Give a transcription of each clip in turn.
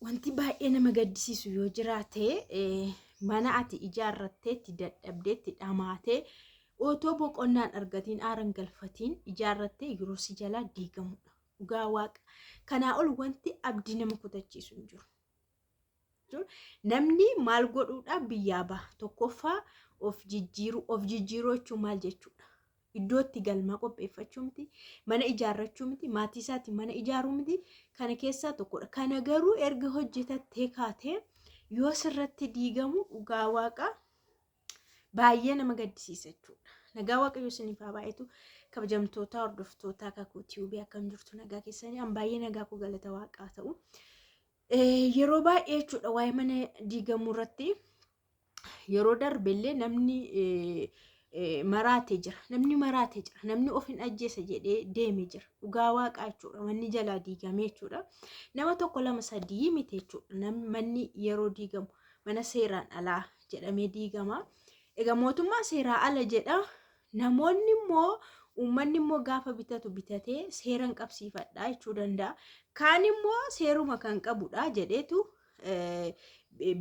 wanti baay'ee nama gaddisiisu yoo jiraate mana ati ijaarratteetti dadhabdeetti dhamaatee otoo boqonnaan argatiin aaran galfatiin ijaarrattee yeroo si jalaa diigamudha. Dhugaa waaqa kanaa ol wanti abdii nama kutachiisu hin jiru. Namni maal godhuudha biyyaa baha tokkoffaa of jijjiiruu jechuun maal jechuudha? Iddootti galmaa qopheeffachuu miti, mana ijaarrachuu miti, maatii isaatiin mana ijaaruu miti. Kana keessaa tokkodha. Kana garuu erga hojjetattee kaatee yoo sirratti diigamu dhugaa waaqa baay'ee nama gaddisiisa jechuudha. Nagaa waaqayyoo isiniif haa baay'atu. Kabajamtoota hordoftoota kakuu tiivii akkam jirtu nagaa keessanii an baay'ee nagaa koo galata waaqaa ta'u. Yeroo baay'ee jechuudha waa'ee mana diigamuu irratti yeroo darbellee namni maraatee jira. Namni of hin ajjeesa jedhee deemee jira. Dhugaa waaqaa jechuudha. Manni jalaa diigamee jechuudha. Nama tokko lama sadii miti jechuudha. Manni yeroo diigamu mana seeraan alaa jedhamee diigama. Egaa mootummaa seeraa ala jedha. Namoonni immoo uummanni immoo gaafa bitatu bitatee seeran qabsiifadhaa jechuu danda'a. Kaan immoo seeruma kan qabudha jedheetu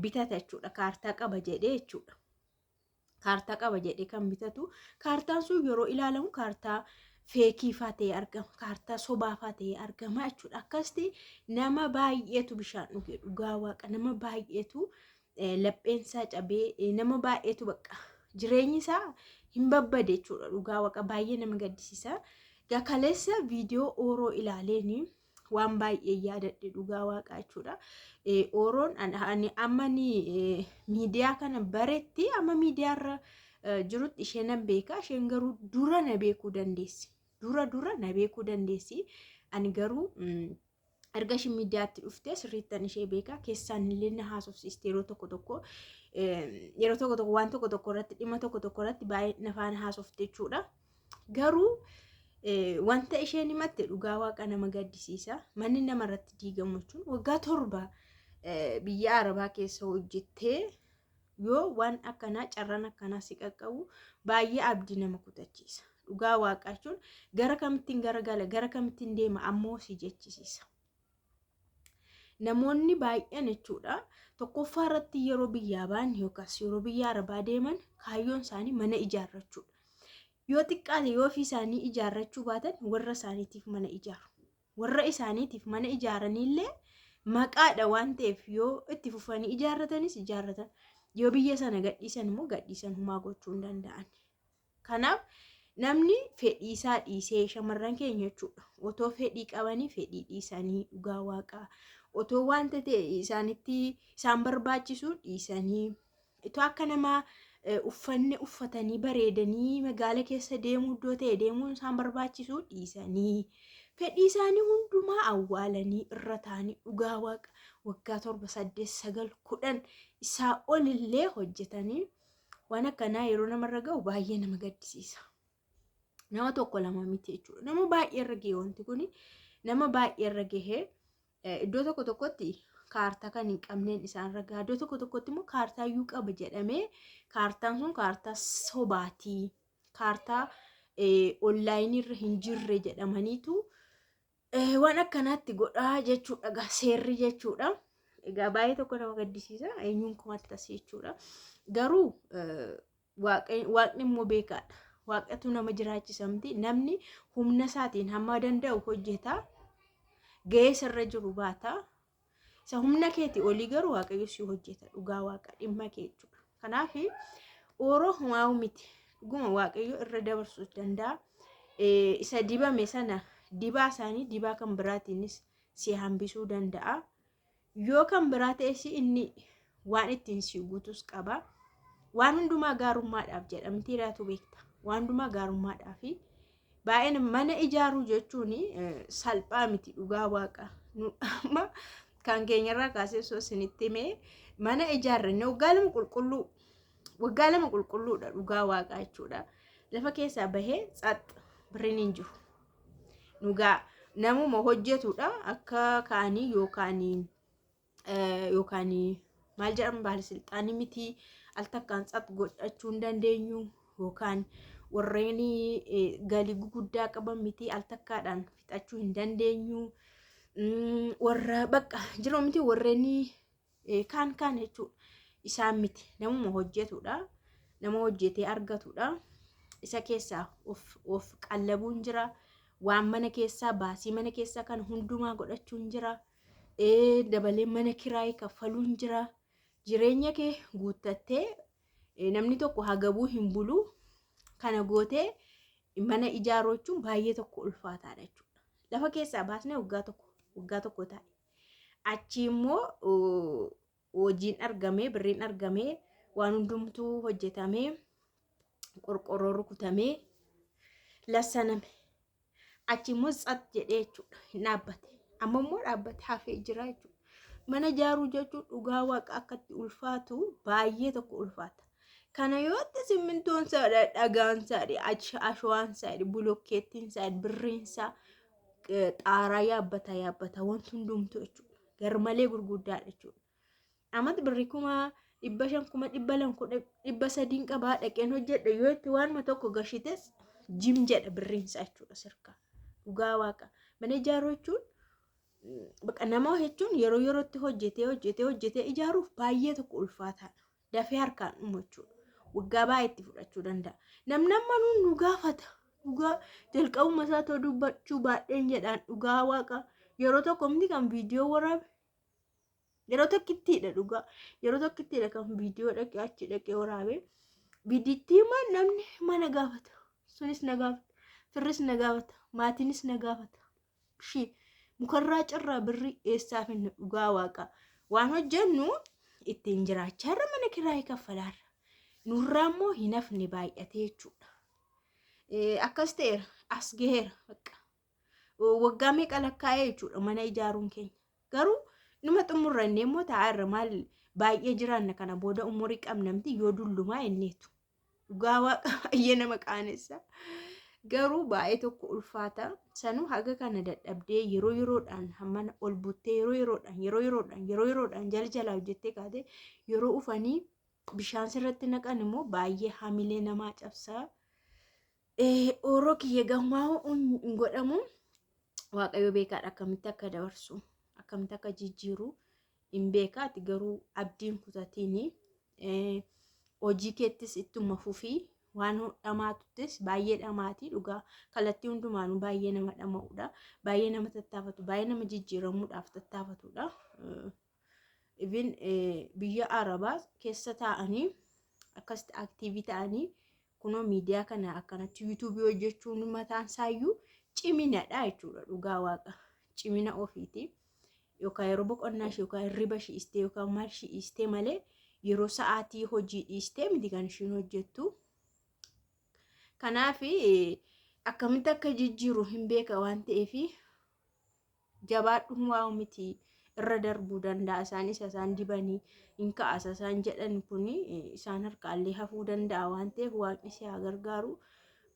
bitata jechuudha. Kaartaa qaba jedhee jechuudha. Kaartaa qaba jedhee kan bitatu. Kaartaan sun yeroo ilaalamu kaartaa feekii ta'ee argama. Kaartaa sobaa ta'ee argama jechuudha. Akkasitti nama baay'eetu bishaan dhuge dhugaa waaqa. Nama baay'eetu lapheensaa cabee nama baay'eetu bakka jireenyi isaa hin babbade jechuudha. Dhugaa waaqa baay'ee nama gaddisiisa. Kaleessa viidiyoo Ooroo ilaaleeni waan baay'ee yaadadhe dhugaa waaqaa jechuudha. Ooroon amma miidiyaa kana bareetti amma miidiyaarra jirutti isheen nan beeka. Isheen garuu dura na beekuu dandeessi. Dura na beekuu dandeessi. Ani garuu erga isheen miidiyaatti dhuftee sirriittan ishee beeka. Keessaan illee na haasofsiiste yeroo tokko waan tokko irratti dhimma tokko irratti baay'ee na faana haasofte jechuudha. Garuu wanta isheen himatte dhugaa waaqa nama gaddisiisa. Manni namarratti diigamu jechuun waggaa 7 biyya Arabaa keessa hojjettee yoo waan akkanaa carraan akkanaa si qaqqabu baay'ee abdii nama kutachiisa. Dhugaa waaqa jechuun gara kamittiin garagala gara kamittiin deema ammoo si jechisiisa. Namoonni baay'een jechuudha tokkoffaa irratti yeroo biyyaa ba'an yookaas yeroo biyya Arabaa deeman kaayyoon isaanii mana ijaarrachuudha. Yoo xiqqaate yoo ofii isaanii ijaarrachuu baatan warra isaaniitiif mana ijaaru. Warra isaaniitiif mana ijaaranillee maqaadha waan ta'eef yoo itti fufanii ijaarratanis ijaarratan. Yoo biyya sana gadhiisan immoo gadhiisan humaa gochuu hin danda'an. Kanaaf namni fedhii isaa dhiisee shamarran keenya jechuudha. Otoo fedhii qabanii fedhii dhiisanii dhugaa waaqaa. Otoo wanta ta'e isaan barbaachisu dhiisanii. Itoo akka namaa uffatanii bareedanii magaala keessa deemuu iddoo ta'e deemuun isaan barbaachisu dhiisanii. Fedhii isaanii hundumaa awwaalanii irra taa'anii dhugaa waaqa waggaa 7, 8, 9, 10 isaa olillee hojjetanii waan akkanaa yeroo namarra ga'u baay'ee nama gaddisiisa. Nama tokko lama miti jechuudha. Nama baay'ee irra gahee wanti kun nama baay'ee irra gahee iddoo tokkotti kaartaa kan hin qabneen isaan ragaa. Iddoo tokkotti immoo kaartaa iyyuu qaba jedhamee kaartaan sun kaartaa sobaatii. Kaartaa onlaayinii irra hin jirre jedhamaniitu waan akkanaatti godhaa jechuudha. Seerri jechuudha. Egaa baay'ee tokko nama gaddisiisa. Eenyuun kumatti tas jechuudha. Garuu waaqni immoo beekaadha. Waaqatu nama jiraachisa miti. Namni humna isaatiin hamma danda'u hojjeta. Gahee sirra jiru baata. Isa humna keetii olii garuu waaqayyo si hojjeta. Dhugaa waaqa dhimma kee jechuudha. Kanaaf Ooroo humaa miti. Dhuguma waaqayyo irra dabarsuu danda'a. Isa dibame sana dibaa isaanii dibaa kan biraatiinis si hambisuu danda'a. Yoo kan biraa ta'es inni waan ittiin si guutus qaba. Waan hundumaa gaarummaadhaaf jedhamti raatu beekta. Waan hundumaa gaarummaadhaaf baay'een mana ijaaruu jechuun salphaa miti dhugaa waaqa. Amma kan keenyarraa kaasee osoo isinitti himee mana ijaarrannee waggaa 2 qulqulluudha dhugaa waaqaa jechuudha. Lafa keessaa bahee birriin hin jiru. Dhugaa namuma hojjetudha akka kaanii yookaan maal jedhamu baalisilxaanii miti al takkaan godhachuu hin dandeenyu yookaan warreen galii guddaa qaban miti al takkaadhaan fixachuu hin dandeenyu. warra bakka jiroo miti warreen kaan jechuudha. Isaan miti namuma hojjetudha. Nama hojjetee argatudha. Isa keessaa of qallabuun jira. Waan mana keessaa baasii mana keessaa kan hundumaa godhachuun jira. Dabalee mana kiraayii kaffaluun jira. Jireenya kee guuttattee namni tokko hagabuu hin bulu. Kana gootee mana ijaaruun baay'ee tokko ulfaataadha jechuudha. Lafa keessaa baasnee waggaa tokko taa'e. Achi immoo hojiin argamee birriin argamee waan hundumtuu hojjetamee qorqorroo rukutamee lassaname. Achi immoo tsat jedhee jechuudha hin dhaabbate. Amma immoo dhaabbate hafee jira jechuudha. Mana ijaaruu jechuun dhugaa waaqa akkatti ulfaatu baay'ee tokko ulfaata. Kana yoo ta'e simmintoon saadha, dhagaan saadha, ashwaan saadha, bulokkeettiin saadha, birriin saa xaaraa yaabbata wanti hundumtuu jechuudha. Garmalee gurguddaadha jechuudha. Ammas birrii 500,000, 200,000, 300 qabaa dhaqeen hojjedha yoo itti waanuma tokko gashites jim jedha birriin saa jechuudha sirkaa. Dhugaa waaqa. Mana ijaaruu jechuun baqa nama jechuun yeroo yerootti hojjetee ijaaruuf baay'ee tokko ulfaataadha. Dafee harkaan dhumu jechuudha. Waggaa baay'eetti fudhachuu danda'a. Namni amma nu gaafata. Dhugaa jalqabuma isaa ta'uu dubbachuu baadheen jedhaan dhugaa waaqa. Yeroo tokko miti kan viidiyoo waraabe. Yeroo tokkittiidha dhugaa. Yeroo tokkittiidha kan viidiyoo dhaqee achi dhaqee waraabe. Viidittii namni mana gaafata. Sunis na gaafata. Firris na gaafata. Maatiinis na gaafata. Mukarraa cirraa birrii eessaa finna dhugaa waaqa. Waan hojjennu ittiin jiraachaa irra mana kiraayii kaffalaarra. Nurraa immoo hin hafne baay'atee jechuudha. Akkas ta'eera as gaheera bakka. Waggaa meeqa lakkaa'ee jechuudha mana ijaaruun keenya. Garuu numa xumurrannee immoo taa'aa irra maal baay'ee jiraanna kana booda umurii qabnamti yoo dullumaa inneetu. Dhugaa waaqa baay'ee nama qaanessa. Garuu baay'ee tokko ulfaata. Sanuu haga kana dadhabdee yeroo yeroodhaan hammana ol buttee yeroo yeroodhaan jalaa hojjettee kaatee yeroo ufanii bishaan sirratti naqan immoo baay'ee hamilee namaa cabsaa. Ooroo kiyya gammaa hin godhamu. Waaqayyo beekaadha akkamitti akka dabarsu, akkamitti akka jijjiiru hin beekaati. Garuu abdiin kutatiin hojii keettis ittuma fufii. Waan dhamaatuttis baay'ee dhamaatii dhugaa kallattii hundumaanuu baay'ee nama dhama'udha. Baay'ee nama tattaafatu, baay'ee nama jijjiiramuudhaaf tattaafatudha. Even biyya Arabaa keessa taa'anii akkasitti aktiivii ta'anii kunoo miidiyaa kana akkanatti yuutuubii hojjechuun mataan isaayyuu ciminadha jechuudha dhugaa waaqa. Cimina ofiiti. Yookaan yeroo boqonnaa ishee yookaan hirriba ishee dhiistee yookaan maal ishee dhiistee malee yeroo sa'aatii hojii dhiistee miti kan ishiin hojjettu. Kanaaf akkamitti akka jijjiiru hin beeka waan ta'eef jabaadhuun waa miti irra darbuu danda'a. Isaan dibanii hin ka'asa isaan jedhan kun isaan harkaallee hafuu danda'a waan ta'eef waaqni si haa gargaaru.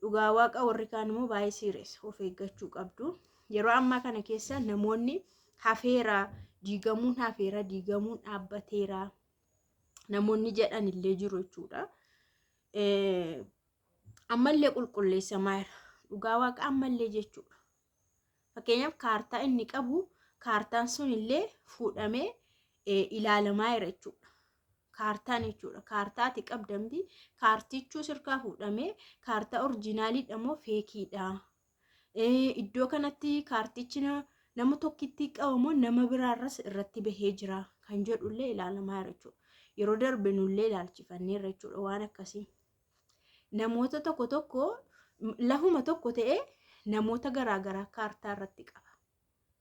Dhugaa waaqa warri kaan immoo baay'ee sirees of eeggachuu qabdu. Yeroo ammaa kana keessa namoonni hafeera diigamuun dhaabbateera namoonni jedhan illee jiru jechuudha. Ammallee qulqulleessamaa jira. Dhugaa waaqa ammallee jechuudha. Fakkeenyaaf kaartaa inni qabu kaartaan sun illee fuudhamee ilaalamaa jira jechuudha. Kaartaan jechuudha. Kaartaati qabdamti. Kaartichuu sirkaa fuudhamee kaartaa orjinaaliidha moo feekiidha. Iddoo kanatti kaartichi nama tokkitti qabamoo nama biraarras irratti bahee jira kan jedhullee ilaalamaa jira jechuudha. Yeroo darbe nullee ilaalchifanneerra jechuudha waan akkasii. Namoota tokko lafuma tokko ta'ee namoota garaagaraa kaartaa irratti qaba.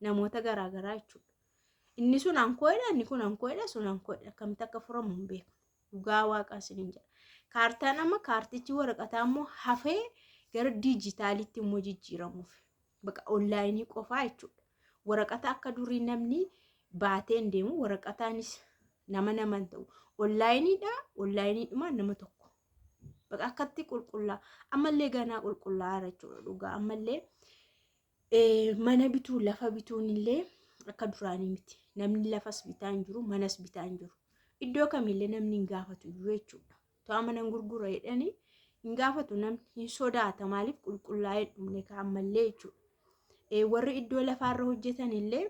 Namoota garaagaraa jechuudha. Inni sun hankoodha, inni kun hankoodha, sun hankoodha. Akkamitti akka furamu hin beeku. Dhugaa waaqaa isiniin jedha. Kaartaan amma kaartichi waraqataa immoo hafee gara diijitaaliitti immoo jijjiiramuuf. Bakka onlaayinii qofaa jechuudha. Waraqata akka durii namni baateen deemu waraqataanis nama ta'u. Onlaayiniidhuma nama tokko. Bakka akkatti qulqullaa ammallee ganaa qulqullaa'aa jechuudha dhugaa ammallee mana bituu lafa bituun illee akka duraanii miti. Namni lafas bitaa hin jiru, manas bitaa hin jiru. Iddoo kamillee namni hin gaafatu jechuudha. To'a mana gurgura jedhanii hin gaafatu namni hin sodaata maaliif qulqullaa'ee dhumne ammallee jechuudha. Warri iddoo lafaarra hojjetan illee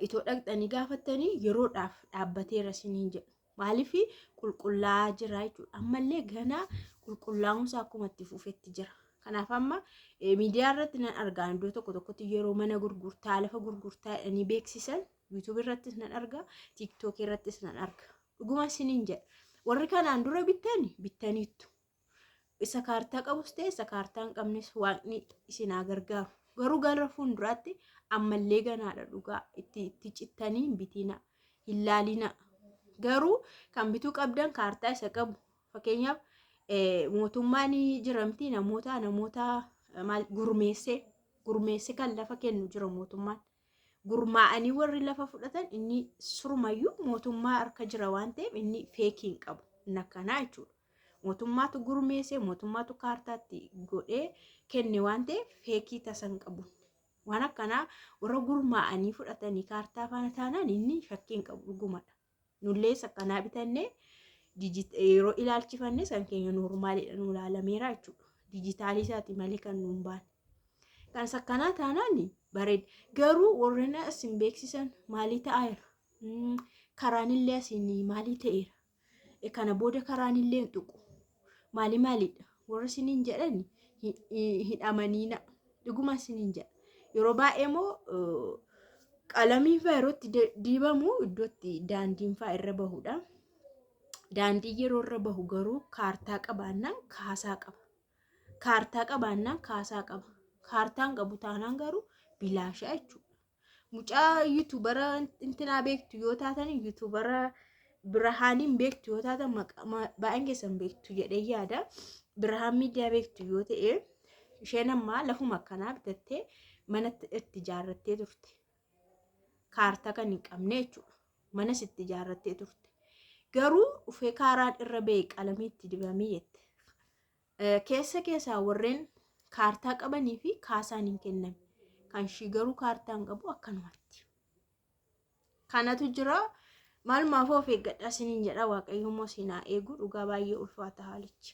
itoo dhaqxanii gaafattanii yeroodhaaf dhaabbateera isiniin jedhu. Maaliif qulqullaa'aa jira jechuudha. Ammallee ganaa qulqullaa'umsa akkuma itti fufetti jira. Kanaaf amma miidiyaa irratti nan argaa iddoo tokko tokkotti yeroo mana gurgurtaa lafa gurgurtaa jedhanii beeksisan YouTube irrattis nan arga, TikTok irrattis nan arga. Dhuguma isiniin jedha. Warri kanaan dura bittaniittu. Isa kaartaa qabus ta'e isa kaartaa hin qabnes waaqni isin haa gargaaru. Garuu gara fuulduraatti ammallee ganaadha dhugaa itti cittanii hin bitina, hin laalina. Garuu kan bituu qabdan kaartaa isa qabu. Fakkeenyaaf mootummaan jiramti namoota gurmeesse kan lafa kennu jira mootummaan. Gurmaa'anii warri lafa fudhatan inni surumayyuu mootummaa harka jira waan ta'eef inni feekii hin qabu. Inni akkanaa jechuudha. Mootummaatu gurmeesse mootummaatu kaartaatti godhee kenne waan ta'eef feekii tasa hin qabu. Waan akkanaa warra gurmaa'anii fudhatanii kaartaa faana taanaan inni shakkii hin qabu dhugumadha. Nullee akkanaa bitannee yeroo ilaalchifanne san keenya noormaalidha nu ilaalameera jechuudha. Dijitaalii isaati malee kan nuun baane. Kan akkanaa taanaan bareeda. Garuu warreen isin beeksisan maalii ta'eera? Karaan illee isin maalii ta'eera? Kana booda karaan illee hin tuqu. Maalidha? Warra isiniin jedhan hidhamaniina. Dhuguma isiniin jedha. Yeroo baay'ee immoo qalamiin fa'aa yeroo itti dibamu iddootti daandiin fa'aa irra bahudha. Daandii yeroo irra bahu garuu kaartaa qabaannaan kaasaa qaba. Kaartaa qabaannaan kaasaa qaba. Kaartaan qabu taanaan garuu bilaashaa jechuudha. Mucaa yuutubara intinaa beektu yoo taatan yuutubara Birahaaniin beektu yoo taatan baay'een keessan beektu jedhee yaada. Birahaan miidiyaa beektu yoo ta'e isheen ammaa lafuma akkanaa bitattee mana itti ijaarrattee turte. Kaartaa kan hin qabne jechuudha. Manas itti ijaarrattee turte. Garuu ufee kaaraan irra ba'e qalamii itti dibamee jette. Keessaa warreen kaartaa qabanii fi kaasaan hin kenname. Kan ishii garuu kaartaa hin qabu akkanumatti. Kanatu jira. Maal maaf of eeggadhaa isiniin jedha Waaqayyo immoo isin haa eegu dhugaa baay'ee ulfaata haalichi.